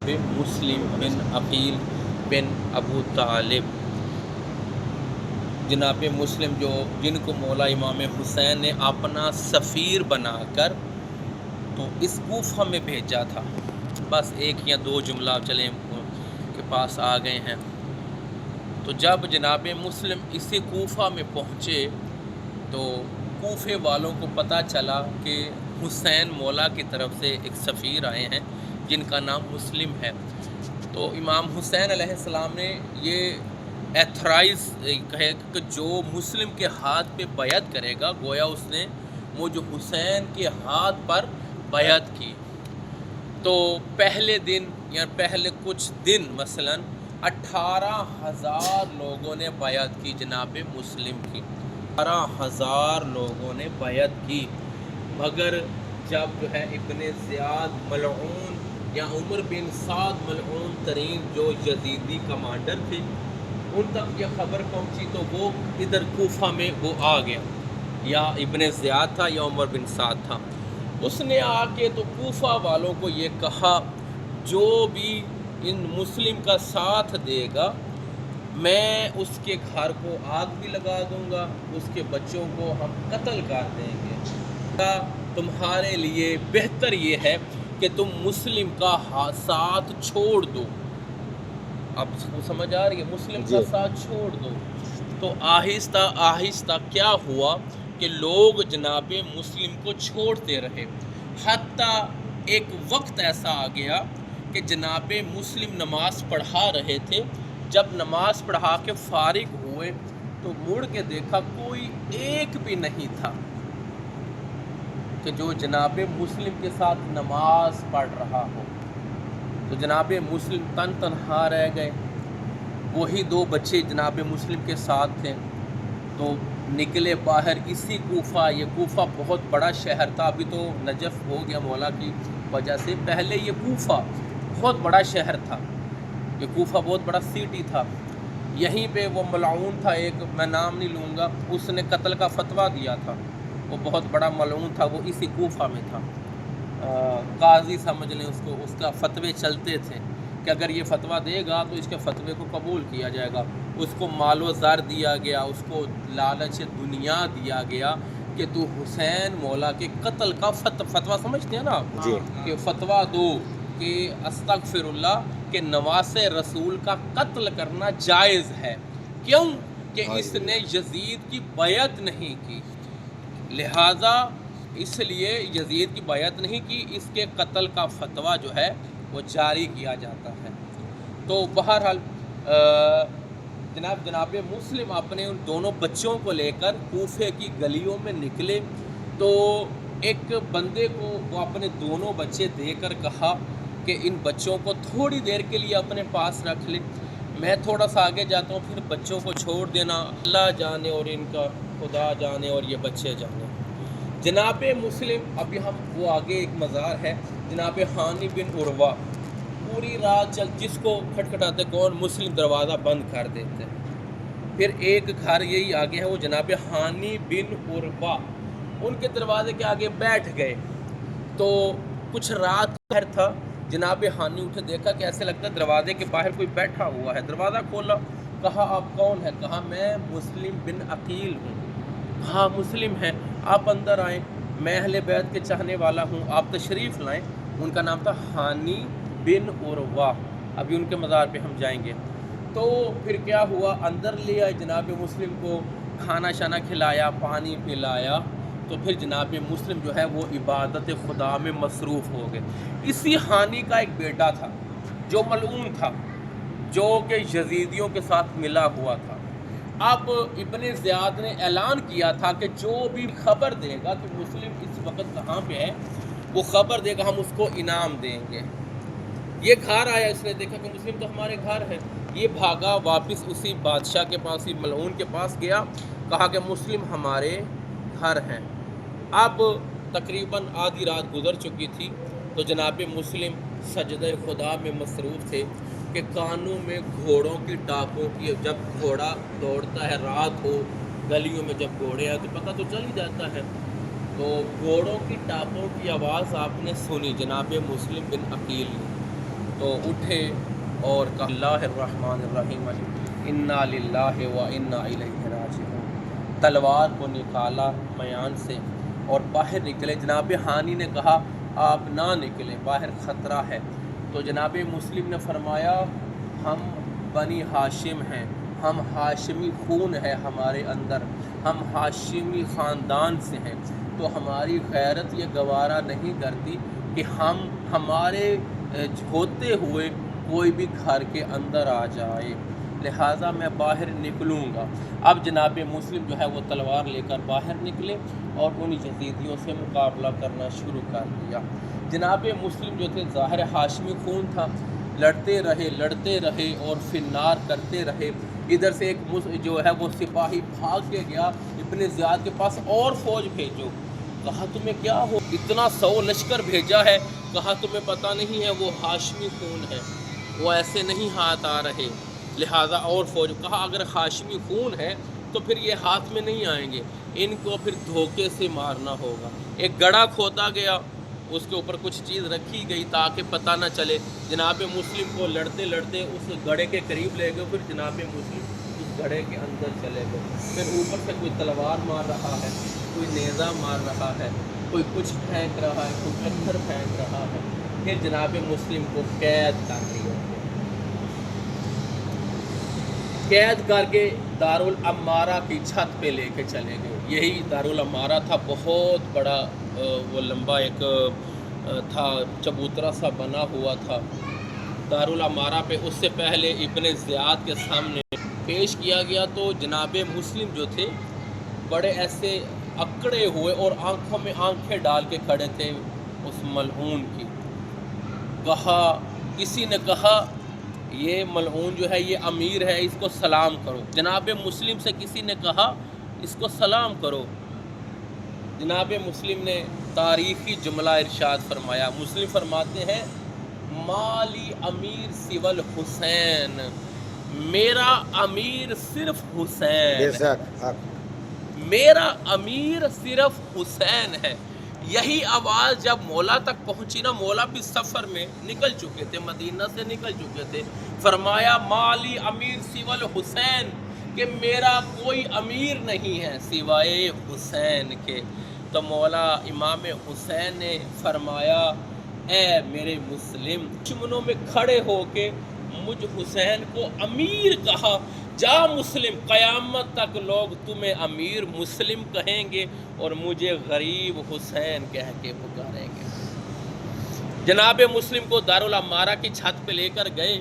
مسلم بن عقیل بن ابو طالب، جناب مسلم جن کو مولا امام حسین نے اپنا سفیر بنا کر تو اس کوفہ میں بھیجا تھا۔ بس ایک یا دو جملہ چلیں کے پاس آ گئے ہیں۔ تو جب جناب مسلم اسی کوفہ میں پہنچے تو کوفے والوں کو پتہ چلا کہ حسین مولا کی طرف سے ایک سفیر آئے ہیں جن کا نام مسلم ہے۔ تو امام حسین علیہ السلام نے یہ ایتھرائز کہے کہ جو مسلم کے ہاتھ پہ بیعت کرے گا گویا اس نے وہ جو حسین کے ہاتھ پر بیعت کی۔ تو پہلے دن یا پہلے کچھ دن مثلاً 18,000 لوگوں نے بیعت کی جناب مسلم کی، 18,000 لوگوں نے بیعت کی، مگر جب جو ہے ابن زیاد ملعون یا عمر بن سعد ملعون ترین جو یزیدی کمانڈر تھے ان تک یہ خبر پہنچی تو وہ ادھر کوفہ میں وہ آ گیا، یا ابن زیاد تھا یا عمر بن سعد تھا۔ اس نے آ کے تو کوفہ والوں کو یہ کہا جو بھی ان مسلم کا ساتھ دے گا میں اس کے گھر کو آگ بھی لگا دوں گا، اس کے بچوں کو ہم قتل کر دیں گے، تمہارے لیے بہتر یہ ہے کہ تم مسلم کا ساتھ چھوڑ دو۔ اب سمجھ آ رہی ہے، مسلم کا ساتھ چھوڑ دو۔ تو آہستہ آہستہ کیا ہوا کہ لوگ جناب مسلم کو چھوڑتے رہے، حتیٰ ایک وقت ایسا آ گیا کہ جناب مسلم نماز پڑھا رہے تھے، جب نماز پڑھا کے فارغ ہوئے تو مڑ کے دیکھا کوئی ایک بھی نہیں تھا کہ جو جناب مسلم کے ساتھ نماز پڑھ رہا ہو۔ تو جناب مسلم تنہا رہ گئے، وہی دو بچے جناب مسلم کے ساتھ تھے۔ تو نکلے باہر اسی کوفہ، یہ کوفہ بہت بڑا شہر تھا، ابھی تو نجف ہو گیا مولا کی وجہ سے، پہلے یہ کوفہ بہت بڑا شہر تھا، یہ کوفہ بہت بڑا سٹی تھا۔ یہیں پہ وہ ملعون تھا ایک، میں نام نہیں لوں گا، اس نے قتل کا فتویٰ دیا تھا، وہ بہت بڑا ملعون تھا، وہ اسی کوفہ میں تھا، قاضی سمجھ لیں اس کو، اس کا فتوے چلتے تھے کہ اگر یہ فتویٰ دے گا تو اس کے فتوے کو قبول کیا جائے گا۔ اس کو مال و زر دیا گیا، اس کو لالچ دنیا دیا گیا کہ تو حسین مولا کے قتل کا فتویٰ سمجھتے ہیں نا آپ، کہ فتویٰ دو کہ استغفر اللہ کہ نواسے رسول کا قتل کرنا جائز ہے، کیوں کہ اس نے یزید کی بیعت نہیں کی، لہٰذا اس لیے یزید کی بیعت نہیں کی، اس کے قتل کا فتویٰ جو ہے وہ جاری کیا جاتا ہے۔ تو بہرحال جناب مسلم اپنے ان دونوں بچوں کو لے کر کوفے کی گلیوں میں نکلے تو ایک بندے کو وہ اپنے دونوں بچے دے کر کہا کہ ان بچوں کو تھوڑی دیر کے لیے اپنے پاس رکھ لے، میں تھوڑا سا آگے جاتا ہوں، پھر بچوں کو چھوڑ دینا، اللہ جانے اور ان کا خدا جانے اور یہ بچے جانے۔ جناب مسلم ابھی ہم وہ آگے ایک مزار ہے جناب ہانی بن عروہ، پوری رات چل جس کو کھٹکھٹاتے کون، مسلم دروازہ بند کر دیتے۔ پھر ایک گھر یہی آگے ہے وہ جناب ہانی بن عروہ، ان کے دروازے کے آگے بیٹھ گئے تو کچھ رات کا تھا، جناب ہانی اٹھے، دیکھا کہ ایسے لگتا ہے دروازے کے باہر کوئی بیٹھا ہوا ہے، دروازہ کھولا، کہا آپ کون ہے؟ کہا میں مسلم بن عقیل ہوں۔ کہا مسلم ہیں، آپ اندر آئیں، میں اہل بیت کے چاہنے والا ہوں، آپ تشریف لائیں۔ ان کا نام تھا ہانی بن عروہ، ابھی ان کے مزار پہ ہم جائیں گے۔ تو پھر کیا ہوا، اندر لے آئے جناب مسلم کو، کھانا شانا کھلایا، پانی پلایا، تو پھر جناب مسلم جو ہے وہ عبادت خدا میں مصروف ہو گئے۔ اسی ہانی کا ایک بیٹا تھا جو ملعون تھا، جو کہ یزیدیوں کے ساتھ ملا ہوا تھا۔ اب ابن زیاد نے اعلان کیا تھا کہ جو بھی خبر دے گا کہ مسلم اس وقت کہاں پہ ہے، وہ خبر دے گا، ہم اس کو انعام دیں گے۔ یہ گھر آیا، اس نے دیکھا کہ مسلم تو ہمارے گھر ہے، یہ بھاگا واپس اسی بادشاہ کے پاس، اسی ملعون کے پاس گیا، کہا کہ مسلم ہمارے گھر ہیں۔ اب تقریباً آدھی رات گزر چکی تھی تو جناب مسلم سجدہ خدا میں مصروف تھے کہ کانوں میں گھوڑوں کی ٹاپوں کی، جب گھوڑا دوڑتا ہے رات ہو گلیوں میں، جب گھوڑے ہیں تو پتہ تو چل ہی جاتا ہے، تو گھوڑوں کی ٹاپوں کی آواز آپ نے سنی جناب مسلم بن عقیل نے۔ تو اٹھے اور کہا اللہ الرحمن الرحیم انا للہ و انا الیہ راجعون، تلوار کو نکالا میان سے اور باہر نکلے۔ جناب ہانی نے کہا آپ نہ نکلیں، باہر خطرہ ہے۔ تو جناب مسلم نے فرمایا ہم بنی ہاشم ہیں، ہم ہاشمی خون ہے ہمارے اندر، ہم ہاشمی خاندان سے ہیں، تو ہماری غیرت یہ گوارا نہیں کرتی کہ ہم ہمارے ہوتے ہوئے کوئی بھی گھر کے اندر آ جائے، لہٰذا میں باہر نکلوں گا۔ اب جناب مسلم جو ہے وہ تلوار لے کر باہر نکلے اور ان یزیدیوں سے مقابلہ کرنا شروع کر دیا۔ جناب مسلم جو تھے ظاہر ہاشمی خون تھا، لڑتے رہے اور فنار کرتے رہے۔ ادھر سے ایک جو ہے وہ سپاہی بھاگ کے گیا ابن زیاد کے پاس، اور فوج بھیجو۔ کہا تمہیں کیا ہو، اتنا 100 لشکر بھیجا ہے، کہا تمہیں پتہ نہیں ہے وہ ہاشمی خون ہے، وہ ایسے نہیں ہاتھ آ رہے، لہٰذا اور فوج۔ کہا اگر ہاشمی خون ہے تو پھر یہ ہاتھ میں نہیں آئیں گے، ان کو پھر دھوکے سے مارنا ہوگا۔ ایک گڑھا کھودا گیا، اس کے اوپر کچھ چیز رکھی گئی تاکہ پتہ نہ چلے۔ جناب مسلم کو لڑتے اس گڑھے کے قریب لے گئے، پھر جناب مسلم اس گڑھے کے اندر چلے گئے۔ پھر اوپر سے کوئی تلوار مار رہا ہے، کوئی نیزہ مار رہا ہے، کوئی کچھ پھینک رہا ہے، کوئی پتھر پھینک رہا ہے۔ پھر جناب مسلم کو قید کر دیا، قید کر کے دارالعمارہ کی چھت پہ لے کے چلے گئے۔ یہی دارالعمارہ تھا، بہت بڑا وہ لمبا ایک تھا، چبوترا سا بنا ہوا تھا دارالعمارہ پہ۔ اس سے پہلے ابن زیاد کے سامنے پیش کیا گیا تو جناب مسلم جو تھے بڑے ایسے اکڑے ہوئے اور آنکھوں میں آنکھیں ڈال کے کھڑے تھے اس ملعون کی۔ کہا، کسی نے کہا یہ ملعون جو ہے یہ امیر ہے، اس کو سلام کرو۔ جناب مسلم سے کسی نے کہا اس کو سلام کرو۔ جناب مسلم نے تاریخی جملہ ارشاد فرمایا۔ مسلم فرماتے ہیں مالی امیر سوى الحسین، میرا امیر صرف حسین ہے، میرا امیر صرف حسین ہے۔ یہی آواز جب مولا تک پہنچی نا، مولا بھی سفر میں نکل چکے تھے، مدینہ سے نکل چکے تھے، فرمایا مالی امیر سوى الحسین، کہ میرا کوئی امیر نہیں ہے سوائے حسین کے۔ تو مولا امام حسین نے فرمایا اے میرے مسلم، دشمنوں میں کھڑے ہو کے مجھ حسین کو امیر کہا، جا مسلم، قیامت تک لوگ تمہیں امیر مسلم کہیں گے اور مجھے غریب حسین کہہ کے پکاریں گے۔ جناب مسلم کو دارالعمارہ کی چھت پہ لے کر گئے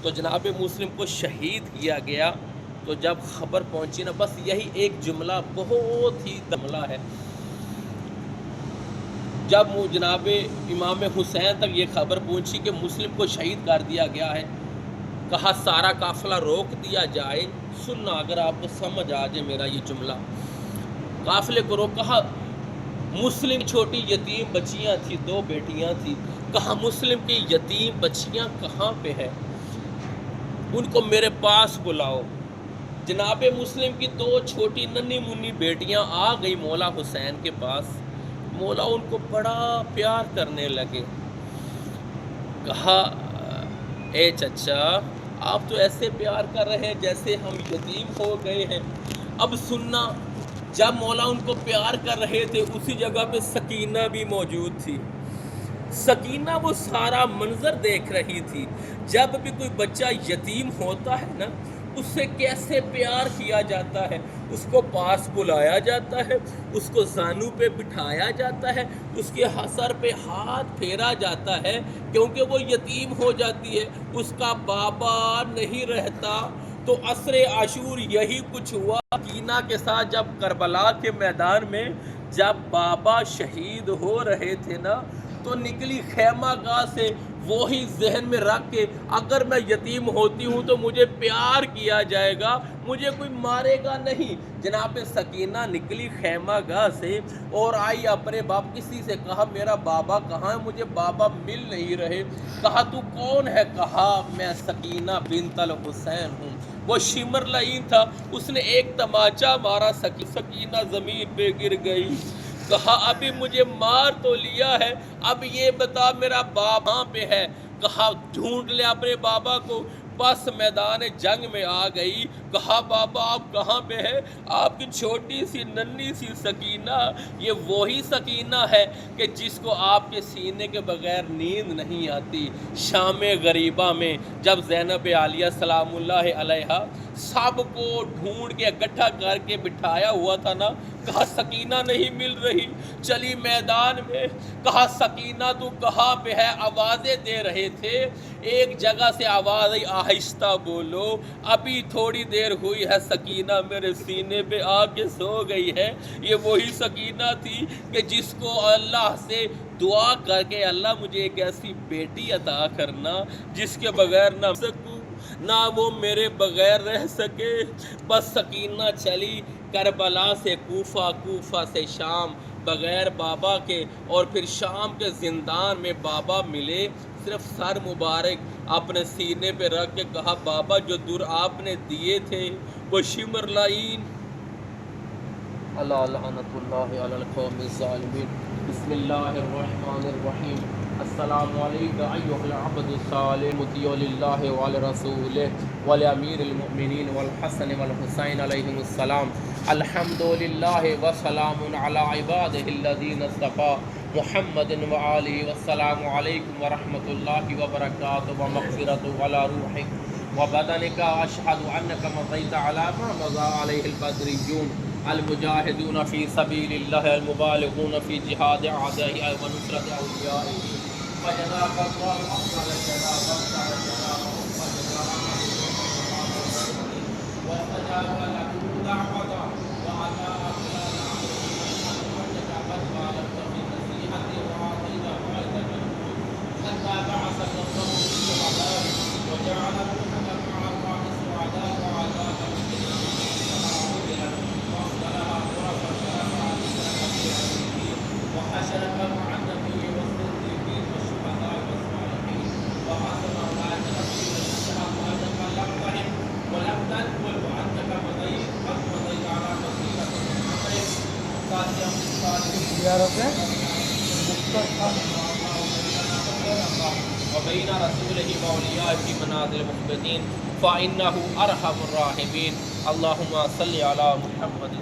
تو جناب مسلم کو شہید کیا گیا۔ تو جب خبر پہنچی نا، بس یہی ایک جملہ بہت ہی جملہ ہے، جب جناب امام حسین تک یہ خبر پہنچی کہ مسلم کو شہید کر دیا گیا ہے، کہا سارا قافلہ روک دیا جائے، سننا اگر آپ کو سمجھ آ جائے میرا یہ جملہ، قافلے کو روک۔ کہا مسلم چھوٹی یتیم بچیاں تھیں، 2 بیٹیاں تھیں، کہا مسلم کی یتیم بچیاں کہاں پہ ہے، ان کو میرے پاس بلاؤ۔ جناب مسلم کی 2 چھوٹی ننھی منی بیٹیاں آ گئی مولا حسین کے پاس، مولا ان کو بڑا پیار کرنے لگے۔ کہا اے چچا، آپ تو ایسے پیار کر رہے ہیں جیسے ہم یتیم ہو گئے ہیں۔ اب سننا، جب مولا ان کو پیار کر رہے تھے اسی جگہ پہ سکینہ بھی موجود تھی۔ سکینہ وہ سارا منظر دیکھ رہی تھی، جب بھی کوئی بچہ یتیم ہوتا ہے نا، اس سے کیسے پیار کیا جاتا ہے، اس کو پاس بلایا جاتا ہے، اس کو زانو پہ بٹھایا جاتا ہے، اس کے سر پہ ہاتھ پھیرا جاتا ہے، کیونکہ وہ یتیم ہو جاتی ہے، اس کا بابا نہیں رہتا۔ تو عصر عاشور یہی کچھ ہوا سکینہ کے ساتھ، جب کربلا کے میدان میں جب بابا شہید ہو رہے تھے نا، تو نکلی خیمہ گاہ سے، وہی ذہن میں رکھ کے اگر میں یتیم ہوتی ہوں تو مجھے پیار کیا جائے گا، مجھے کوئی مارے گا نہیں۔ جناب سکینہ نکلی خیمہ گاہ سے اور آئی اپنے باپ، کسی سے کہا میرا بابا کہاں ہے، مجھے بابا مل نہیں رہے۔ کہا تو کون ہے، کہا میں سکینہ بنت الحسین ہوں۔ وہ شمر لعین تھا، اس نے ایک تماچا مارا، سکینہ زمین پہ گر گئی۔ کہا ابھی مجھے مار تو لیا ہے، اب یہ بتا میرا باپ کہاں پہ ہے۔ کہا ڈھونڈ لے اپنے بابا کو، بس میدان جنگ میں آ گئی، کہا بابا آپ کہاں پہ ہے؟ آپ کی چھوٹی سی ننھی سی سکینہ، یہ وہی سکینہ ہے کہ جس کو آپ کے سینے کے بغیر نیند نہیں آتی۔ شام غریبہ میں جب زینب عالیہ سلام اللہ علیہا سب کو ڈھونڈ کے اکٹھا کر کے بٹھایا ہوا تھا نا، کہا سکینہ نہیں مل رہی، چلی میدان میں، کہا سکینہ تو کہاں پہ ہے؟ آوازیں دے رہے تھے، ایک جگہ سے آواز آئی آہستہ بولو، ابھی تھوڑی دیر ہوئی ہے سکینہ میرے سینے پہ آ کے سو گئی ہے۔ یہ وہی سکینہ تھی کہ جس کو اللہ سے دعا کر کے اللہ مجھے ایک ایسی بیٹی عطا کرنا جس کے بغیر نہ سکوں نہ وہ میرے بغیر رہ سکے۔ بس سکینہ چلی کربلا سے کوفہ، کوفہ سے شام بغیر بابا کے، اور پھر شام کے زندان میں بابا ملے، صرف سر مبارک اپنے سینے پہ رکھ کے کہا بابا جو در آپ نے دیے تھے وہ شمر لائن۔ اللہ لعنت اللہ علی القوم الظالمین۔ بسم اللہ الرحمن الرحیم۔ السلام علیکم ایھا العبد الصالح مطیع للہ ولرسولہ ولامیر المؤمنین والحسن والحسین علیہم السلام۔ الحمد للہ وسلام علی عبادہ الذین اصطفیٰ محمد وآلہ والسلام علیکم ورحمۃ اللہ وبرکاتہ ومغفرۃ علی روحک وبدنک اشہد انک مضیت علی ما مضی علیہ البدریون المجاہدون فی سبیل اللہ المبالغون فی جہاد اعدائہ ونصرۃ اولیائہ فجزاک اللہ افضل الجزاء وافضل الجزاء واستجاب لکم دعوۃ وعطا وبین رسولہ واولیاء فی منازل المخبتین فإنہ ارحم الراحمین۔ اللہم صلی علی محمد